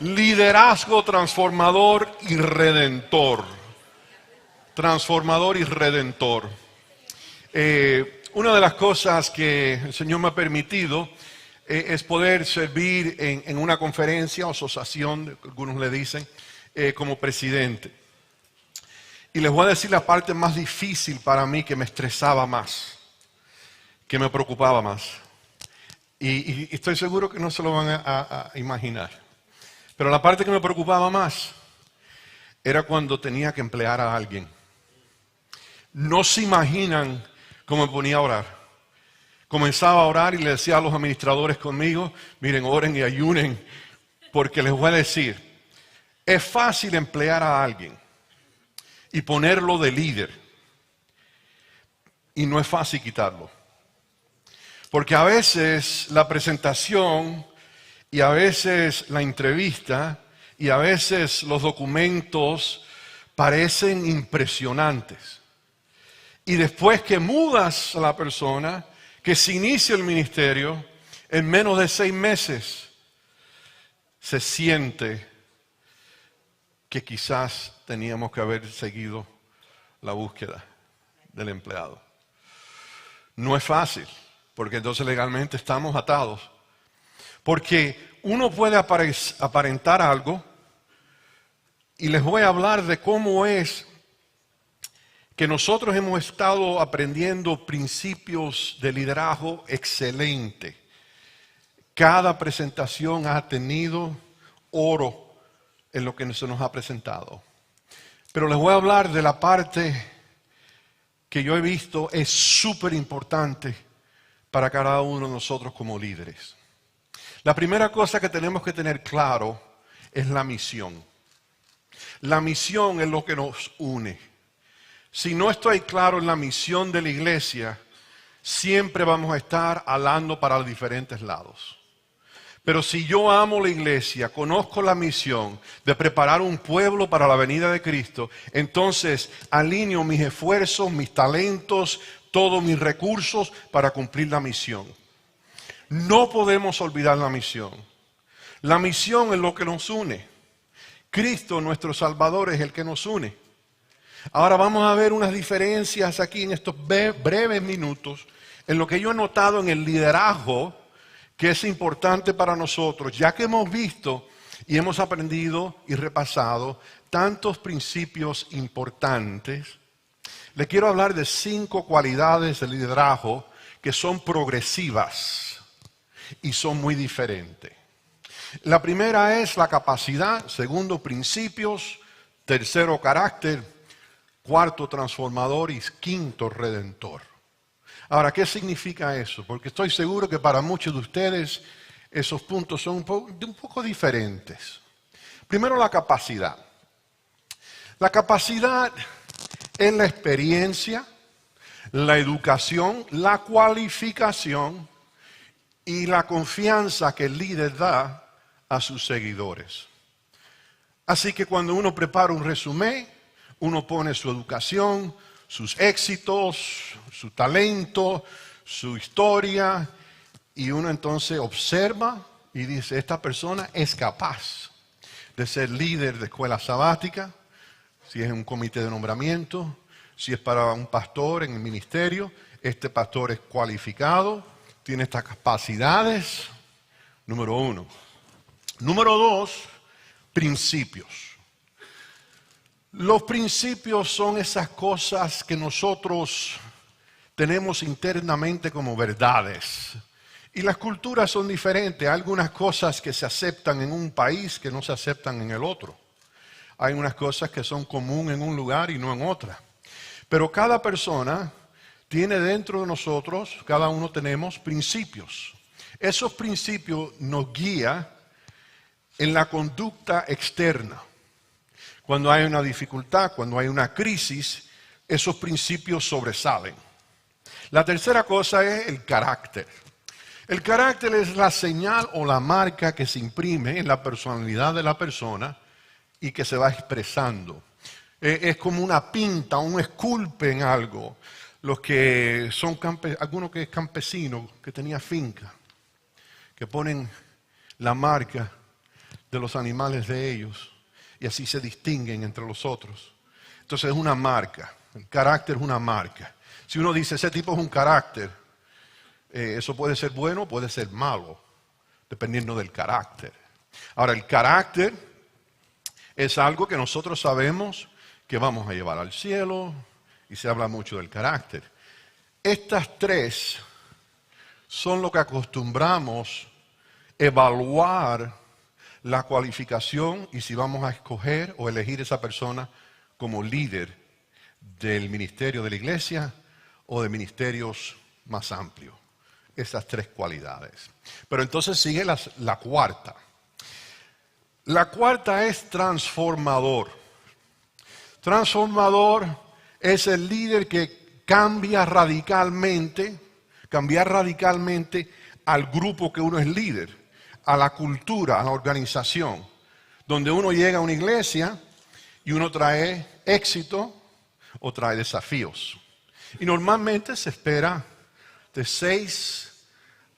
Liderazgo transformador y redentor. Transformador y redentor. Una de las cosas que el Señor me ha permitido es poder servir en una conferencia o asociación, algunos le dicen, como presidente. Y les voy a decir la parte más difícil para mí, que me estresaba más, que me preocupaba más. Y estoy seguro que no se lo van a imaginar. Pero la parte que me preocupaba más era cuando tenía que emplear a alguien. No se imaginan cómo me ponía a orar. Comenzaba a orar y le decía a los administradores conmigo, miren, oren y ayunen, porque les voy a decir, es fácil emplear a alguien y ponerlo de líder, y no es fácil quitarlo. Porque a veces la presentación y a veces la entrevista y a veces los documentos parecen impresionantes. Y después que mudas a la persona, que se inicia el ministerio, en menos de 6 meses se siente que quizás teníamos que haber seguido la búsqueda del empleado. No es fácil, porque entonces legalmente estamos atados. Porque uno puede aparentar algo, y les voy a hablar de cómo es que nosotros hemos estado aprendiendo principios de liderazgo excelente. Cada presentación ha tenido oro en lo que se nos ha presentado. Pero les voy a hablar de la parte que yo he visto es súper importante para cada uno de nosotros como líderes. La primera cosa que tenemos que tener claro es la misión. La misión es lo que nos une. Si no estoy claro en la misión de la iglesia, siempre vamos a estar hablando para los diferentes lados. Pero si yo amo la iglesia, conozco la misión de preparar un pueblo para la venida de Cristo, entonces alineo mis esfuerzos, mis talentos, todos mis recursos para cumplir la misión. No podemos olvidar la misión. La misión es lo que nos une. Cristo, nuestro Salvador, es el que nos une. Ahora vamos a ver unas diferencias aquí en estos breves minutos en lo que yo he notado en el liderazgo que es importante para nosotros, ya que hemos visto y hemos aprendido y repasado tantos principios importantes. Le quiero hablar de 5 cualidades de liderazgo que son progresivas y son muy diferentes. La primera es la capacidad, segundo, principios, tercero, carácter, cuarto, transformador y quinto, redentor. Ahora, ¿qué significa eso? Porque estoy seguro que para muchos de ustedes esos puntos son un poco diferentes. Primero, la capacidad. La capacidad es la experiencia, la educación, la cualificación y la confianza que el líder da a sus seguidores. Así que cuando uno prepara un resumen, uno pone su educación, sus éxitos, su talento, su historia, y uno entonces observa y dice, esta persona es capaz de ser líder de escuela sabática, si es un comité de nombramiento, si es para un pastor en el ministerio, este pastor es cualificado, tiene estas capacidades, número 1. Número 2, principios. Los principios son esas cosas que nosotros tenemos internamente como verdades. Y las culturas son diferentes. Hay algunas cosas que se aceptan en un país que no se aceptan en el otro. Hay unas cosas que son comunes en un lugar y no en otra. Pero cada persona tiene dentro de nosotros, cada uno tenemos principios. Esos principios nos guían en la conducta externa. Cuando hay una dificultad, cuando hay una crisis, esos principios sobresalen. La tercera cosa es el carácter. El carácter es la señal o la marca que se imprime en la personalidad de la persona y que se va expresando. Es como una pinta, un esculpe en algo. Los que son alguno que es campesino, que tenía finca, que ponen la marca de los animales de ellos y así se distinguen entre los otros. Entonces es una marca, el carácter es una marca. Si uno dice ese tipo es un carácter, eso puede ser bueno o puede ser malo, dependiendo del carácter. Ahora, el carácter es algo que nosotros sabemos que vamos a llevar al cielo y se habla mucho del carácter. Estas tres son lo que acostumbramos evaluar la cualificación y si vamos a escoger o elegir esa persona como líder del ministerio de la iglesia o de ministerios más amplios. Esas tres cualidades. Pero entonces sigue la cuarta. La cuarta es transformador. Transformador es el líder que cambia radicalmente al grupo que uno es líder, a la cultura, a la organización. Donde uno llega a una iglesia y uno trae éxito o trae desafíos. Y normalmente se espera de 6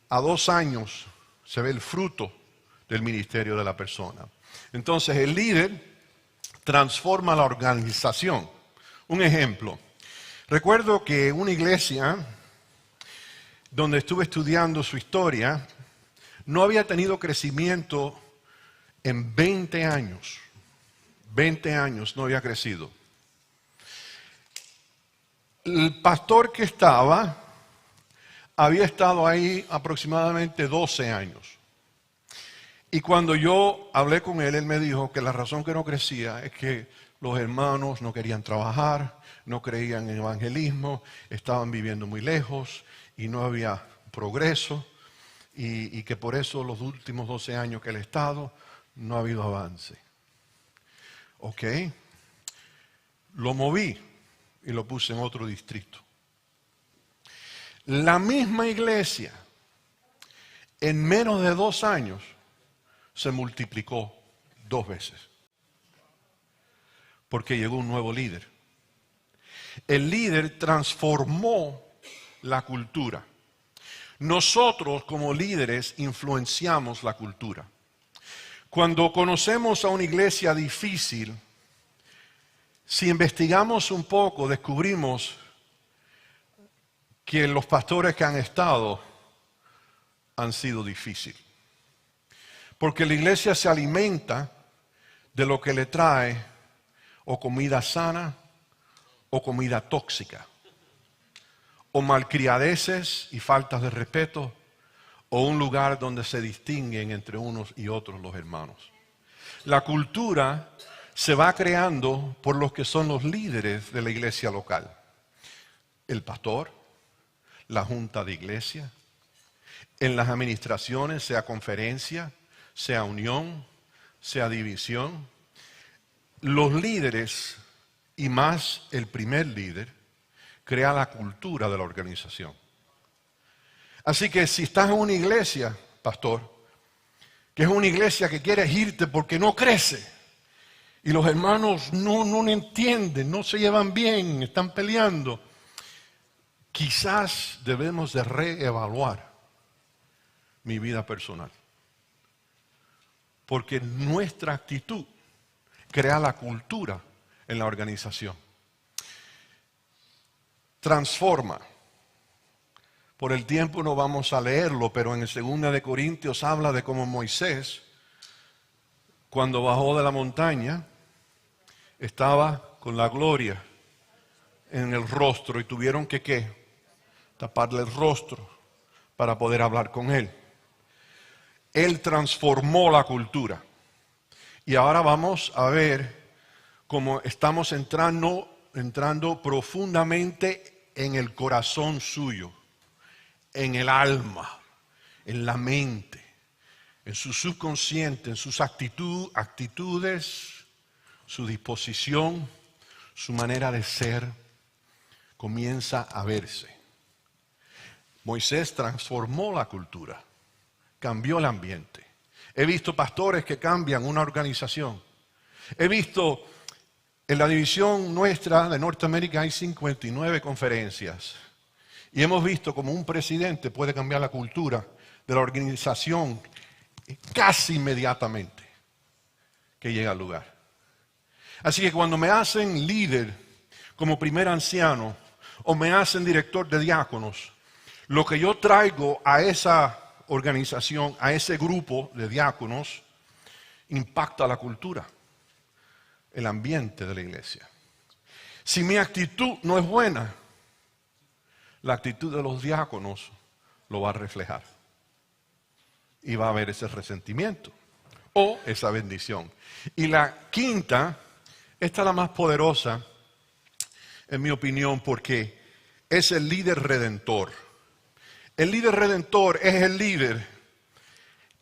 a 2 años se ve el fruto del ministerio de la persona. Entonces el líder transforma la organización. Un ejemplo. Recuerdo que una iglesia donde estuve estudiando su historia no había tenido crecimiento en 20 años. 20 años no había crecido. El pastor que estaba había estado ahí aproximadamente 12 años. Y cuando yo hablé con él, él me dijo que la razón que no crecía es que los hermanos no querían trabajar, no creían en evangelismo, estaban viviendo muy lejos y no había progreso y que por eso los últimos 12 años que él ha estado no ha habido avance. Ok, lo moví y lo puse en otro distrito. La misma iglesia, en menos de 2 años, se multiplicó 2 veces. Porque llegó un nuevo líder. El líder transformó la cultura. Nosotros como líderes influenciamos la cultura. Cuando conocemos a una iglesia difícil, si investigamos un poco, descubrimos que los pastores que han estado han sido difíciles. Porque la iglesia se alimenta de lo que le trae o comida sana o comida tóxica, o malcriadeces y faltas de respeto, o un lugar donde se distinguen entre unos y otros los hermanos. La cultura se va creando por los que son los líderes de la iglesia local. El pastor, la junta de iglesia, en las administraciones, sea conferencia, sea unión, sea división. Los líderes, y más el primer líder, crea la cultura de la organización. Así que si estás en una iglesia, pastor, que es una iglesia que quieres irte porque no crece, y los hermanos no entienden, no se llevan bien, están peleando, quizás debemos de reevaluar mi vida personal. Porque nuestra actitud crea la cultura en la organización. Transforma. Por el tiempo no vamos a leerlo, pero en el 2 de Corintios habla de cómo Moisés, cuando bajó de la montaña, estaba con la gloria en el rostro y tuvieron que ¿qué? Taparle el rostro para poder hablar con él. Él transformó la cultura. Y ahora vamos a ver cómo estamos entrando profundamente en el corazón suyo, en el alma, en la mente, en su subconsciente, en sus actitudes, su disposición, su manera de ser, comienza a verse. Moisés transformó la cultura, cambió el ambiente. He visto pastores que cambian una organización. He visto en la división nuestra de Norteamérica hay 59 conferencias. Y hemos visto como un presidente puede cambiar la cultura de la organización casi inmediatamente. que llega al lugar. Así que cuando me hacen líder como primer anciano o me hacen director de diáconos, lo que yo traigo a esa organización, a ese grupo de diáconos, impacta la cultura, el ambiente de la iglesia. Si mi actitud no es buena, la actitud de los diáconos lo va a reflejar. Y va a haber ese resentimiento o esa bendición. Y la quinta, esta es la más poderosa, en mi opinión, porque es el líder redentor. El líder redentor es el líder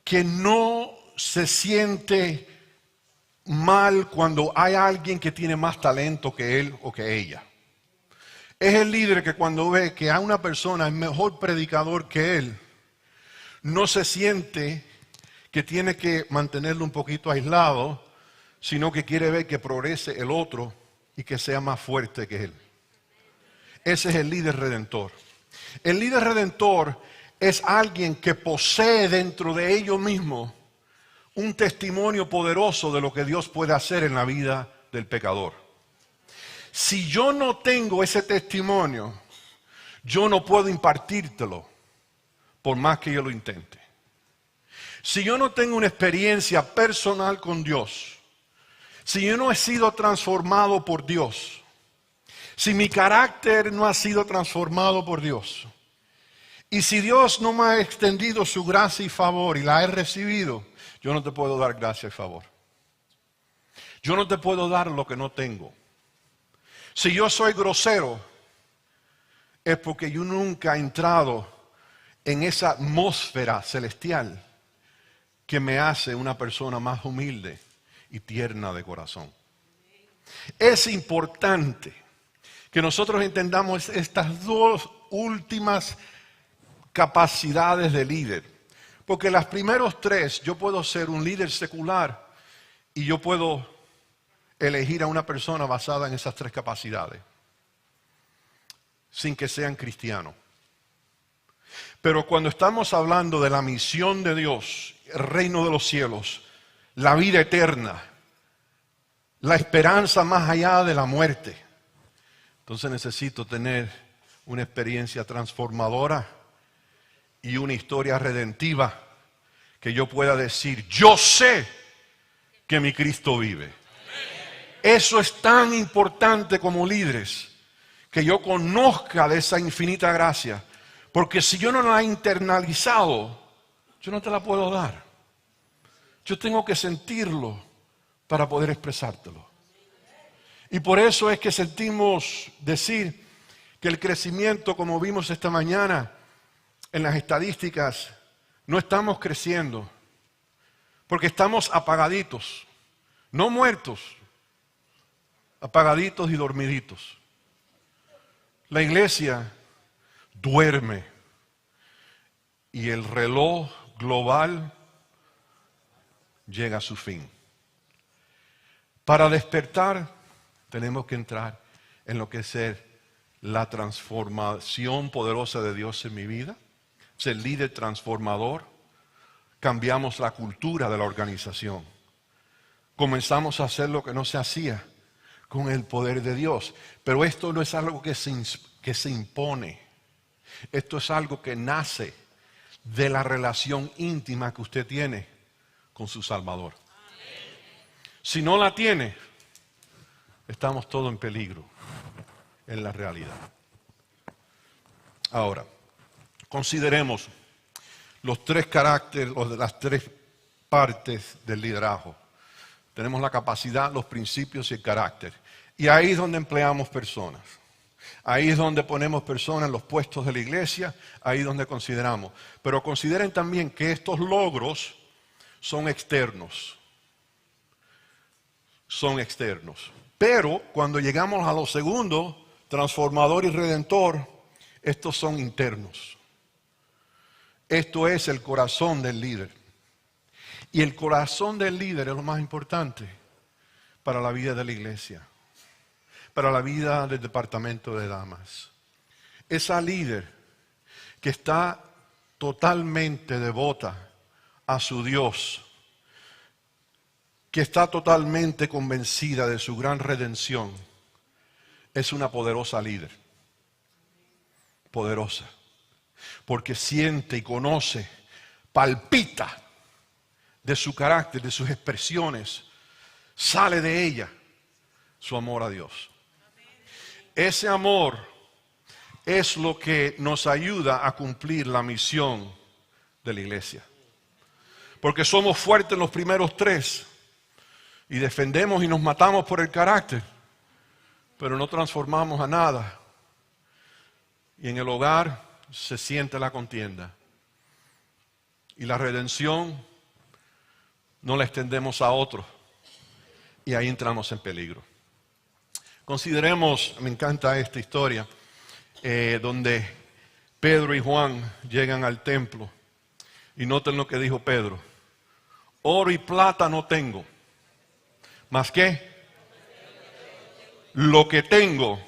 que no se siente mal cuando hay alguien que tiene más talento que él o que ella. Es el líder que cuando ve que hay una persona es mejor predicador que él, no se siente que tiene que mantenerlo un poquito aislado, sino que quiere ver que progrese el otro y que sea más fuerte que él. Ese es el líder redentor. El líder redentor es alguien que posee dentro de ellos mismos un testimonio poderoso de lo que Dios puede hacer en la vida del pecador. Si yo no tengo ese testimonio, yo no puedo impartírtelo, por más que yo lo intente. Si yo no tengo una experiencia personal con Dios, si yo no he sido transformado por Dios, si mi carácter no ha sido transformado por Dios, y si Dios no me ha extendido su gracia y favor y la he recibido, yo no te puedo dar gracia y favor. Yo no te puedo dar lo que no tengo. Si yo soy grosero, es porque yo nunca he entrado en esa atmósfera celestial que me hace una persona más humilde y tierna de corazón. Es importante que nosotros entendamos estas dos últimas capacidades de líder. Porque las primeros tres, yo puedo ser un líder secular y yo puedo elegir a una persona basada en esas tres capacidades, sin que sean cristianos. Pero cuando estamos hablando de la misión de Dios, el reino de los cielos, la vida eterna, la esperanza más allá de la muerte, entonces necesito tener una experiencia transformadora y una historia redentiva que yo pueda decir, yo sé que mi Cristo vive. Eso es tan importante como líderes, que yo conozca de esa infinita gracia, porque si yo no la he internalizado, yo no te la puedo dar. Yo tengo que sentirlo para poder expresártelo. Y por eso es que sentimos decir que el crecimiento, como vimos esta mañana en las estadísticas, no estamos creciendo, porque estamos apagaditos, no muertos, apagaditos y dormiditos. La iglesia duerme y el reloj global llega a su fin. Para despertar tenemos que entrar en lo que es la transformación poderosa de Dios en mi vida, ser líder transformador. Cambiamos la cultura de la organización. Comenzamos a hacer lo que no se hacía con el poder de Dios. Pero esto no es algo que se impone. Esto es algo que nace de la relación íntima que usted tiene con su Salvador. Si no la tiene, estamos todos en peligro en la realidad. Ahora, consideremos los tres caracteres, o de las tres partes del liderazgo. Tenemos la capacidad, los principios y el carácter. Y ahí es donde empleamos personas. Ahí es donde ponemos personas en los puestos de la iglesia, ahí es donde consideramos. Pero consideren también que estos logros son externos. Son externos. Pero cuando llegamos a lo segundo, transformador y redentor, estos son internos. Esto es el corazón del líder. Y el corazón del líder es lo más importante para la vida de la iglesia, para la vida del departamento de damas. Esa líder que está totalmente devota a su Dios, que está totalmente convencida de su gran redención, es una poderosa líder. Poderosa. Porque siente y conoce, palpita de su carácter, de sus expresiones. Sale de ella su amor a Dios. Ese amor es lo que nos ayuda a cumplir la misión de la iglesia. Porque somos fuertes en los primeros 3 y defendemos y nos matamos por el carácter, pero no transformamos a nada. Y en el hogar se siente la contienda. Y la redención no la extendemos a otros. Y ahí entramos en peligro. Consideremos, me encanta esta historia, donde Pedro y Juan llegan al templo. Y noten lo que dijo Pedro. Oro y plata no tengo. ¿Más qué? Lo que tengo,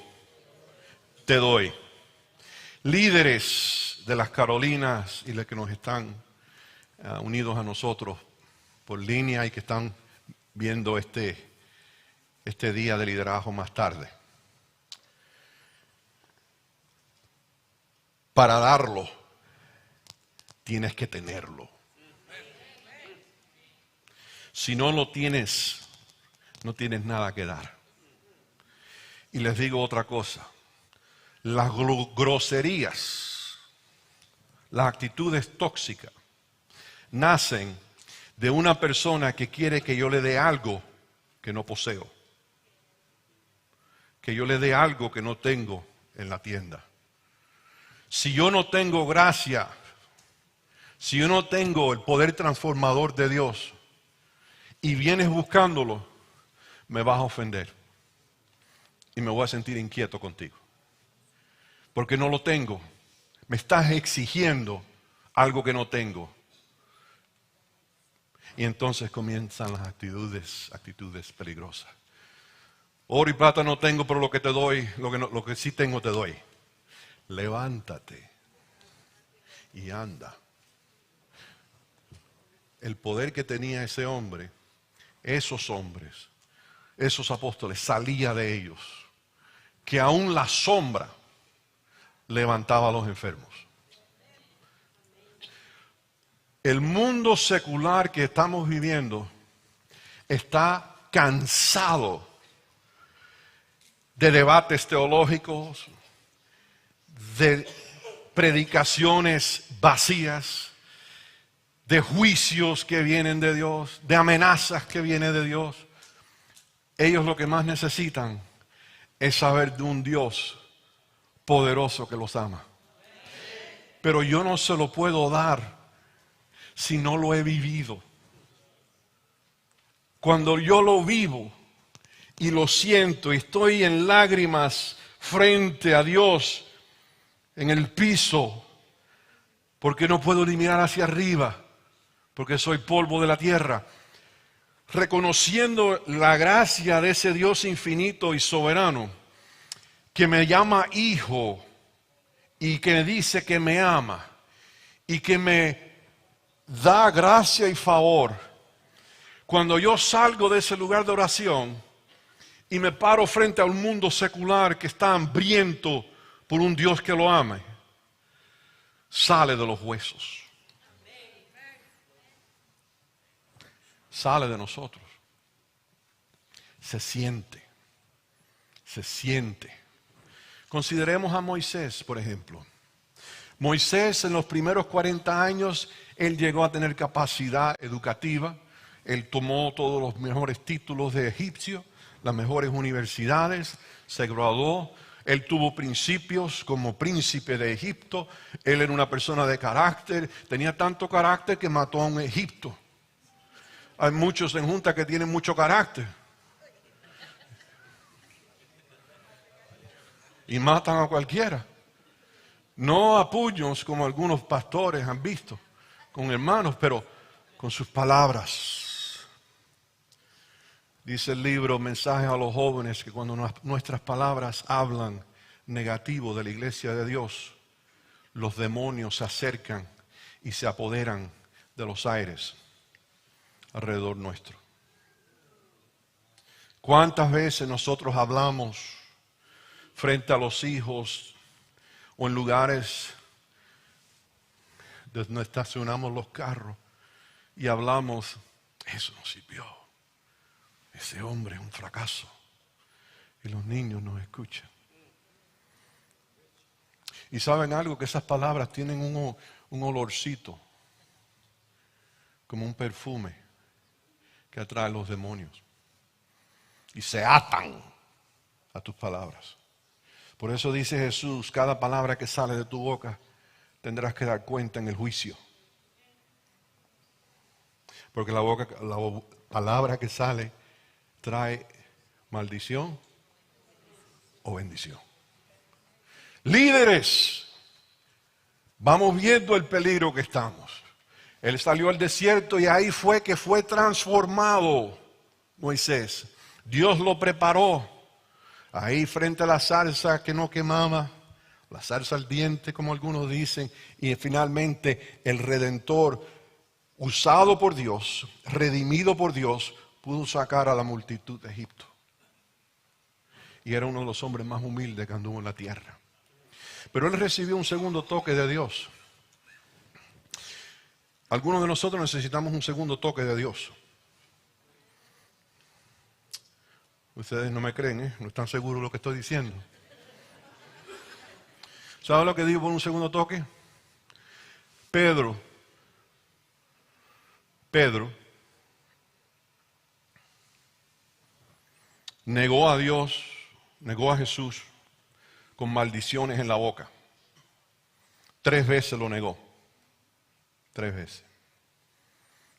te doy. Líderes de las Carolinas y los que nos están unidos a nosotros por línea y que están viendo este día de liderazgo más tarde. Para darlo, tienes que tenerlo. Si no lo tienes, no tienes nada que dar. Y les digo otra cosa. Las groserías, las actitudes tóxicas, nacen de una persona que quiere que yo le dé algo que no poseo. Que yo le dé algo que no tengo en la tienda. Si yo no tengo gracia, si yo no tengo el poder transformador de Dios y vienes buscándolo, me vas a ofender y me voy a sentir inquieto contigo. Porque no lo tengo. Me estás exigiendo algo que no tengo. Y entonces comienzan las actitudes peligrosas. Oro y plata no tengo, pero lo que te doy, lo que sí tengo te doy. Levántate y anda. El poder que tenía ese hombre, esos hombres, esos apóstoles, salía de ellos. Que aún la sombra levantaba a los enfermos. El mundo secular que estamos viviendo está cansado de debates teológicos, de predicaciones vacías, de juicios que vienen de Dios, de amenazas que vienen de Dios. Ellos lo que más necesitan es saber de un Dios poderoso que los ama. Pero yo no se lo puedo dar si no lo he vivido. Cuando yo lo vivo y lo siento y estoy en lágrimas frente a Dios en el piso, porque no puedo ni mirar hacia arriba, porque soy polvo de la tierra, reconociendo la gracia de ese Dios infinito y soberano, que me llama hijo y que dice que me ama y que me da gracia y favor. Cuando yo salgo de ese lugar de oración y me paro frente a un mundo secular que está hambriento por un Dios que lo ame, sale de los huesos. Sale de nosotros. Se siente. Se siente. Consideremos a Moisés, por ejemplo. Moisés en los primeros 40 años, él llegó a tener capacidad educativa. Él tomó todos los mejores títulos de egipcio, las mejores universidades, se graduó. Él tuvo principios como príncipe de Egipto. Él era una persona de carácter. Tenía tanto carácter que mató a un Egipto. Hay muchos en junta que tienen mucho carácter. Y matan a cualquiera. No a puños como algunos pastores han visto, con hermanos, pero con sus palabras. Dice el libro Mensajes a los jóvenes que cuando nuestras palabras hablan negativo de la iglesia de Dios, los demonios se acercan y se apoderan de los aires alrededor nuestro. ¿Cuántas veces nosotros hablamos frente a los hijos o en lugares donde estacionamos los carros y hablamos, eso no sirvió, ese hombre es un fracaso, y los niños nos escuchan? Y saben algo, que esas palabras tienen un olorcito, como un perfume que atrae a los demonios. Y se atan a tus palabras. Por eso dice Jesús, cada palabra que sale de tu boca tendrás que dar cuenta en el juicio. Porque la palabra que sale trae maldición o bendición. Líderes, vamos viendo el peligro que estamos. Él salió al desierto y ahí fue que fue transformado Moisés. Dios lo preparó ahí frente a la zarza que no quemaba, la zarza ardiente como algunos dicen, y finalmente el Redentor, usado por Dios, redimido por Dios, pudo sacar a la multitud de Egipto. Y era uno de los hombres más humildes que anduvo en la tierra. Pero él recibió un segundo toque de Dios. Algunos de nosotros necesitamos un segundo toque de Dios. Ustedes no me creen, ¿eh? No están seguros de lo que estoy diciendo. ¿Saben lo que digo por un segundo toque? Pedro negó a Dios, negó a Jesús con maldiciones en la boca. 3 veces lo negó. 3 veces.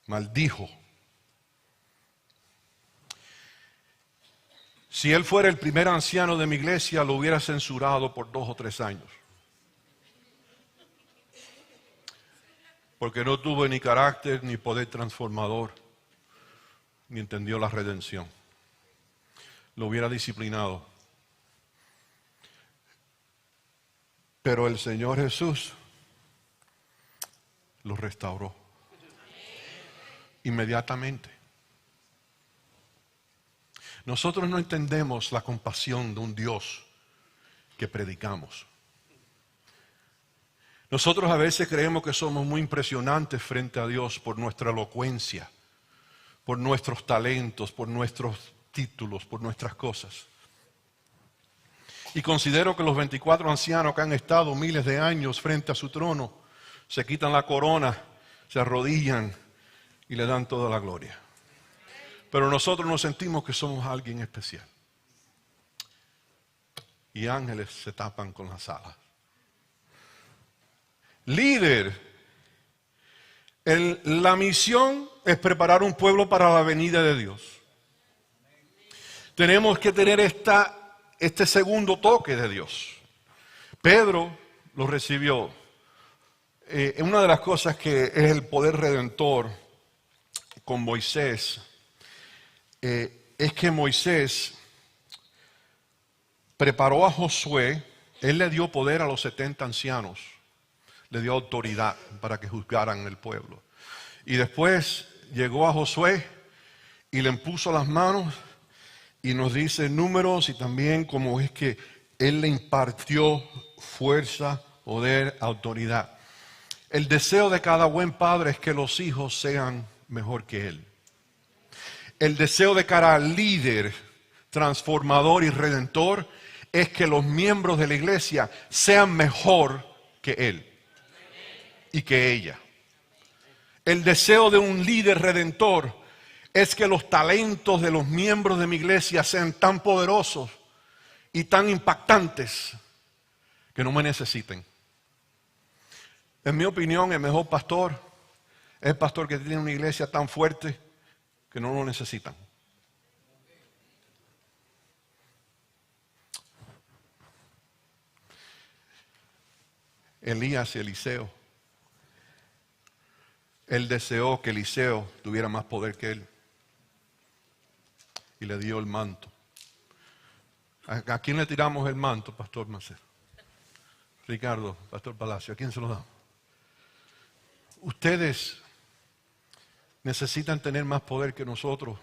Maldijo. Si él fuera el primer anciano de mi iglesia, lo hubiera censurado por 2 o 3 años. Porque no tuvo ni carácter, ni poder transformador, ni entendió la redención. Lo hubiera disciplinado. Pero el Señor Jesús lo restauró. Inmediatamente. Nosotros no entendemos la compasión de un Dios que predicamos. Nosotros a veces creemos que somos muy impresionantes frente a Dios por nuestra elocuencia, por nuestros talentos, por nuestros títulos, por nuestras cosas. Y considero que los 24 ancianos que han estado miles de años frente a su trono, se quitan la corona, se arrodillan y le dan toda la gloria. Pero nosotros nos sentimos que somos alguien especial. Y ángeles se tapan con las alas. Líder, la misión es preparar un pueblo para la venida de Dios. Tenemos que tener este segundo toque de Dios. Pedro lo recibió. Una de las cosas que es el poder redentor con Moisés, es que Moisés preparó a Josué. Él le dio poder a los 70 ancianos, le dio autoridad para que juzgaran el pueblo. Y después llegó a Josué y le impuso las manos y nos dice números, y también cómo es que él le impartió fuerza, poder, autoridad. El deseo de cada buen padre es que los hijos sean mejor que él. El deseo de cada líder transformador y redentor es que los miembros de la iglesia sean mejor que él y que ella. El deseo de un líder redentor es que los talentos de los miembros de mi iglesia sean tan poderosos y tan impactantes que no me necesiten. En mi opinión, el mejor pastor es el pastor que tiene una iglesia tan fuerte que no lo necesitan. Elías y Eliseo. Él deseó que Eliseo tuviera más poder que él. Y le dio el manto. ¿A quién le tiramos el manto, Pastor Macer? Ricardo, Pastor Palacio, ¿a quién se lo damos? Ustedes necesitan tener más poder que nosotros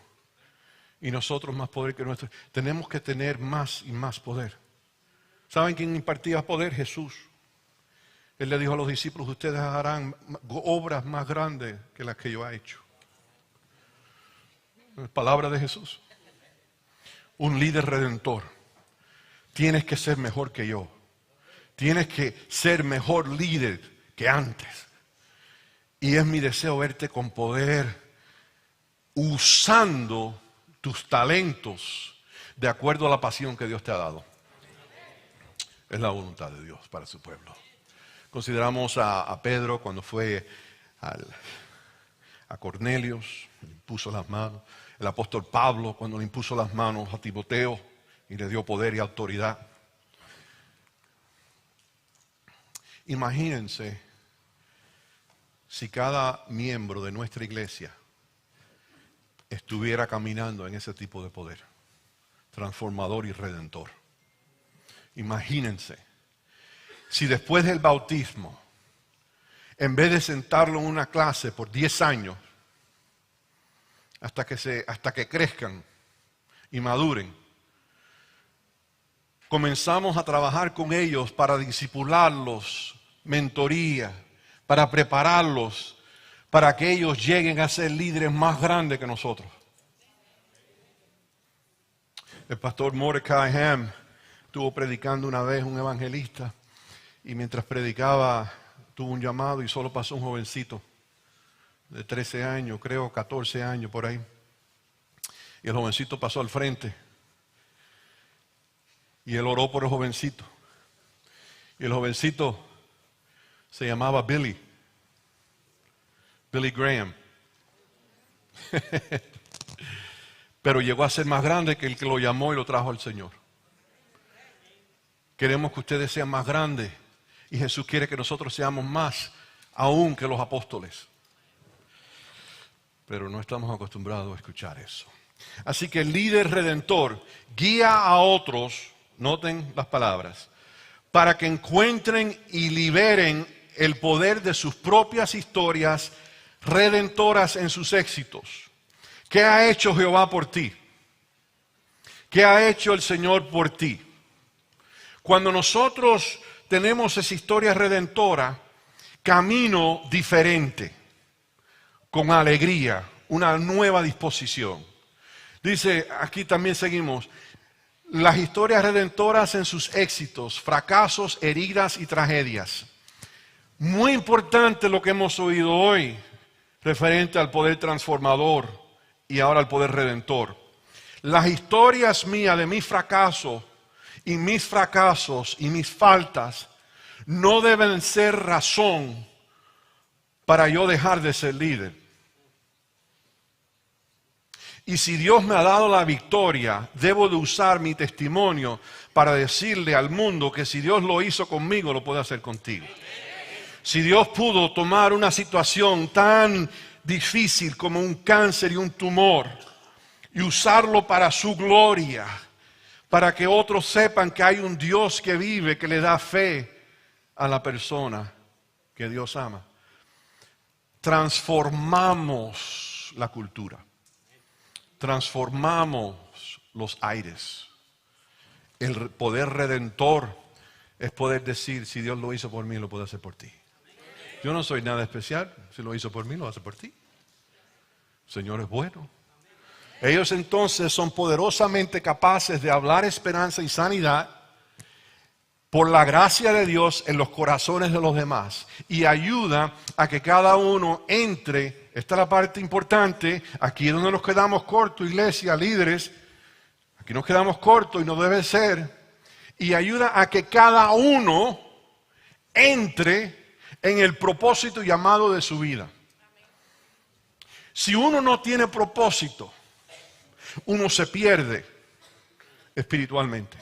y nosotros más poder que nuestro. Tenemos que tener más y más poder. ¿Saben quién impartía poder? Jesús. Él le dijo a los discípulos, ustedes harán obras más grandes que las que yo he hecho. Palabra de Jesús. Un líder redentor. Tienes que ser mejor que yo. Tienes que ser mejor líder que antes. Y es mi deseo verte con poder, usando tus talentos de acuerdo a la pasión que Dios te ha dado. Es la voluntad de Dios para su pueblo. Consideramos a Pedro cuando fue a Cornelios, le impuso las manos. El apóstol Pablo cuando le impuso las manos a Timoteo y le dio poder y autoridad. Imagínense si cada miembro de nuestra iglesia estuviera caminando en ese tipo de poder, transformador y redentor. Imagínense si después del bautismo, en vez de sentarlo en una clase por 10 años, hasta que crezcan y maduren, comenzamos a trabajar con ellos para discipularlos, mentoría, para prepararlos, para que ellos lleguen a ser líderes más grandes que nosotros. El pastor Mordecai Ham estuvo predicando una vez, un evangelista, y mientras predicaba tuvo un llamado y solo pasó un jovencito de 13 años, creo 14 años por ahí. Y el jovencito pasó al frente. Y él oró por el jovencito. Y el jovencito se llamaba Billy Graham. Pero llegó a ser más grande que el que lo llamó y lo trajo al Señor. Queremos que ustedes sean más grandes. Y Jesús quiere que nosotros seamos más aún que los apóstoles. Pero no estamos acostumbrados a escuchar eso. Así que el líder redentor guía a otros, noten las palabras, para que encuentren y liberen el poder de sus propias historias redentoras en sus éxitos. ¿Qué ha hecho Jehová por ti? ¿Qué ha hecho el Señor por ti? Cuando nosotros tenemos esa historia redentora, camino diferente, con alegría, una nueva disposición. Dice, aquí también seguimos, las historias redentoras en sus éxitos, fracasos, heridas y tragedias. Muy importante lo que hemos oído hoy, referente al poder transformador y ahora al poder redentor. Las historias mías de mi fracaso y mis fracasos y mis faltas no deben ser razón para yo dejar de ser líder. Y si Dios me ha dado la victoria, debo de usar mi testimonio para decirle al mundo que si Dios lo hizo conmigo, lo puede hacer contigo. Si Dios pudo tomar una situación tan difícil como un cáncer y un tumor y usarlo para su gloria, para que otros sepan que hay un Dios que vive, que le da fe a la persona que Dios ama. Transformamos la cultura. Transformamos los aires. El poder redentor es poder decir, si Dios lo hizo por mí, lo puede hacer por ti. Yo no soy nada especial, si lo hizo por mí, lo hace por ti. El Señor es bueno. Ellos entonces son poderosamente capaces de hablar esperanza y sanidad por la gracia de Dios en los corazones de los demás y ayuda a que cada uno entre. Esta es la parte importante, aquí es donde nos quedamos cortos, iglesia, líderes, aquí nos quedamos cortos y no debe ser, y ayuda a que cada uno entre en el propósito y llamado de su vida. Si uno no tiene propósito, uno se pierde espiritualmente.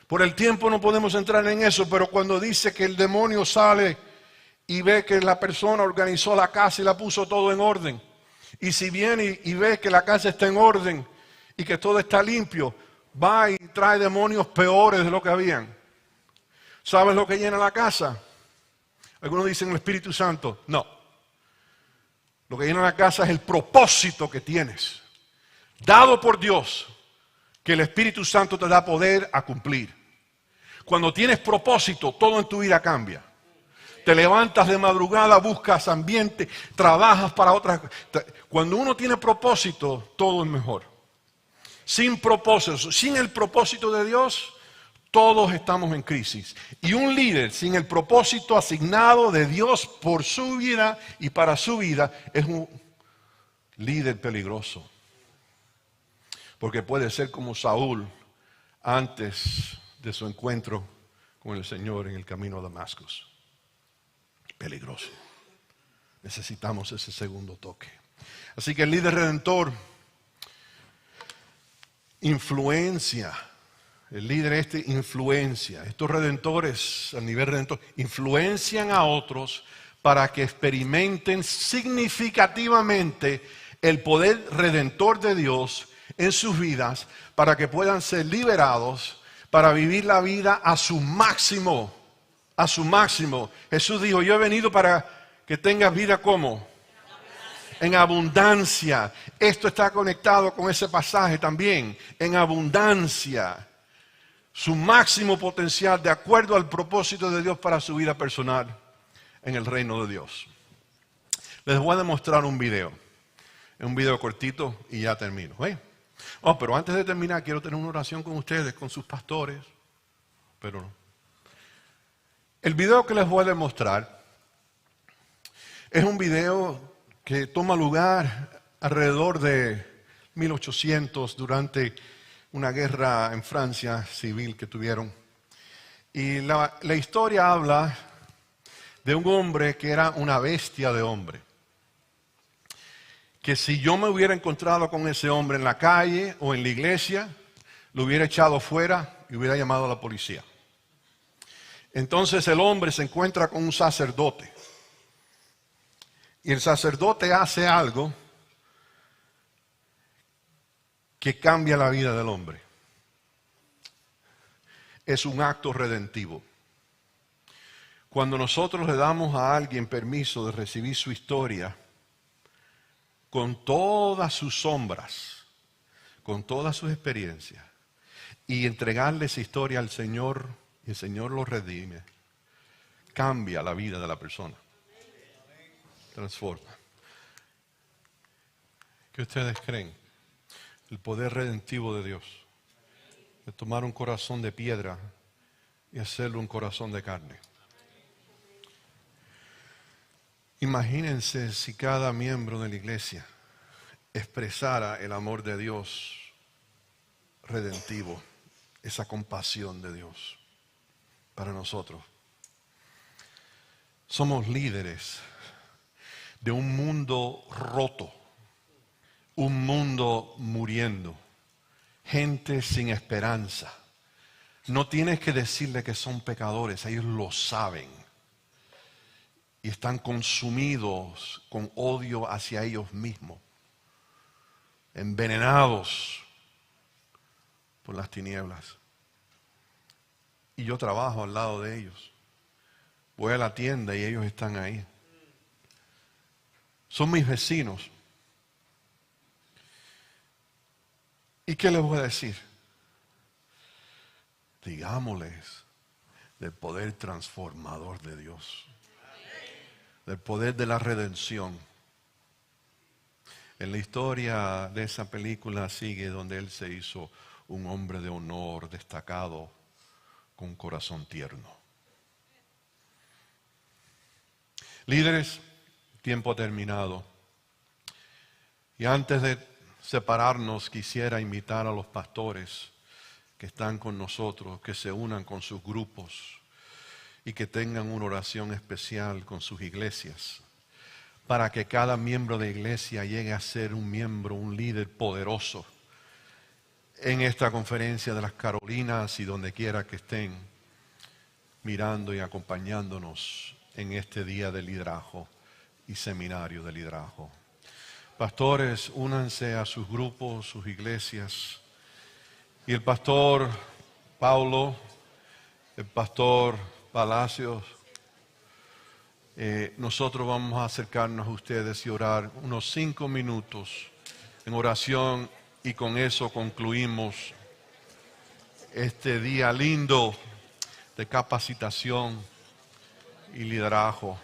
Por el tiempo no podemos entrar en eso, pero cuando dice que el demonio sale y ve que la persona organizó la casa y la puso todo en orden. Y si viene y ve que la casa está en orden y que todo está limpio, va y trae demonios peores de lo que habían. ¿Sabes lo que llena la casa? Algunos dicen el Espíritu Santo. No. Lo que llena la casa es el propósito que tienes. dado por Dios, que el Espíritu Santo te da poder a cumplir. Cuando tienes propósito, todo en tu vida cambia. Te levantas de madrugada, buscas ambiente, trabajas para otras. Cuando uno tiene propósito, todo es mejor. Sin propósito, sin el propósito de Dios, todos estamos en crisis. Y un líder sin el propósito asignado de Dios por su vida y para su vida es un líder peligroso. Porque puede ser como Saúl antes de su encuentro con el Señor en el camino a Damasco. Peligroso. Necesitamos ese segundo toque. Así que el líder redentor influencia. El líder influencia. Estos redentores, a nivel redentor, influencian a otros para que experimenten significativamente el poder redentor de Dios en sus vidas, para que puedan ser liberados, para vivir la vida a su máximo. A su máximo. Jesús dijo, yo he venido para que tengas vida como en abundancia. Esto está conectado con ese pasaje también. En abundancia. Su máximo potencial de acuerdo al propósito de Dios para su vida personal en el reino de Dios. Les voy a demostrar un video. Es un video cortito y ya termino. Oh, pero antes de terminar quiero tener una oración con ustedes, con sus pastores. Pero no. El video que les voy a demostrar es un video que toma lugar alrededor de 1800 durante una guerra en Francia civil que tuvieron. Y la historia habla de un hombre que era una bestia de hombre. Que si yo me hubiera encontrado con ese hombre en la calle o en la iglesia, lo hubiera echado fuera y hubiera llamado a la policía. Entonces el hombre se encuentra con un sacerdote. Y el sacerdote hace algo que cambia la vida del hombre. Es un acto redentivo. Cuando nosotros le damos a alguien permiso de recibir su historia, con todas sus sombras, con todas sus experiencias, y entregarle esa historia al Señor, y el Señor lo redime, cambia la vida de la persona. Transforma. ¿Qué ustedes creen? El poder redentivo de Dios. De tomar un corazón de piedra y hacerlo un corazón de carne. Imagínense si cada miembro de la iglesia expresara el amor de Dios redentivo, esa compasión de Dios para nosotros. Somos líderes de un mundo roto, un mundo muriendo, gente sin esperanza. No tienes que decirle que son pecadores, ellos lo saben. Y están consumidos con odio hacia ellos mismos, envenenados por las tinieblas. Y yo trabajo al lado de ellos. Voy a la tienda y ellos están ahí. Son mis vecinos. ¿Y qué les voy a decir? Digámosles del poder transformador de Dios. Del poder de la redención. En la historia de esa película sigue donde él se hizo un hombre de honor, destacado, con un corazón tierno. Líderes, tiempo terminado. Y antes de separarnos, quisiera invitar a los pastores que están con nosotros, que se unan con sus grupos y que tengan una oración especial con sus iglesias, para que cada miembro de iglesia llegue a ser un miembro, un líder poderoso en esta conferencia de las Carolinas y donde quiera que estén mirando y acompañándonos en este día de liderazgo y seminario de liderazgo. Pastores, únanse a sus grupos, sus iglesias. Y el pastor Paulo, el pastor Palacios, nosotros vamos a acercarnos a ustedes y orar unos 5 minutos en oración Y con eso concluimos este día lindo de capacitación y liderazgo.